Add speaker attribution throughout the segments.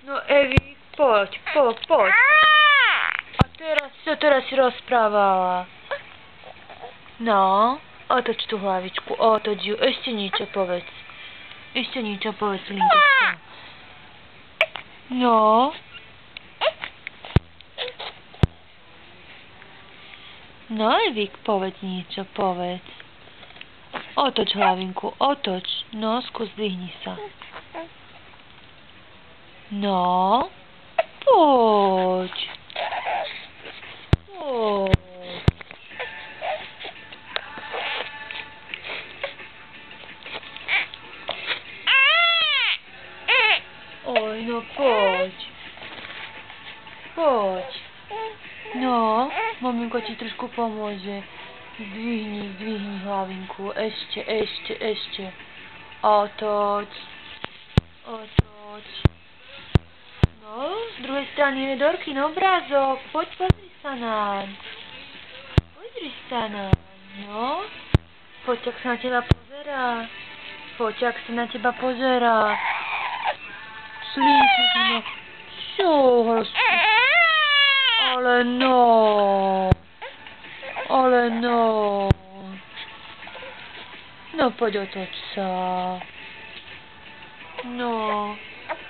Speaker 1: No Ewi, poď. A teraz si rozprávala. No, otoč tú hlavičku, otoč ju. Ešte niečo povedz, Linka. No. No, Evik, povedz niečo. Otoč hlavinku, otoč. No, skús, zdvihni sa. No, poď. Oj, no poď. No, maminko ti trošku pomôže. Zdvihni hlavinku. Ešte. Otoč. No, z druhej strany je Dorkin obrázok. Poď, pozri sa naň. No. Poď, ak sa na teba pozerá. Slinky, no. Čo? Ale no. No, poď, otoč sa. No.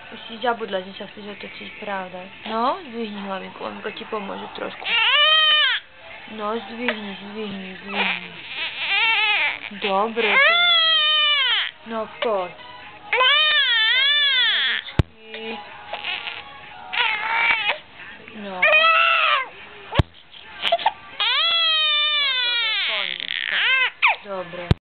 Speaker 1: Už si zabudla, že sa chceš otočiť, pravda? No, zdvihni hlavinku, maminko ti pomôže trošku. No, zdvihni. Dobre. No, poď.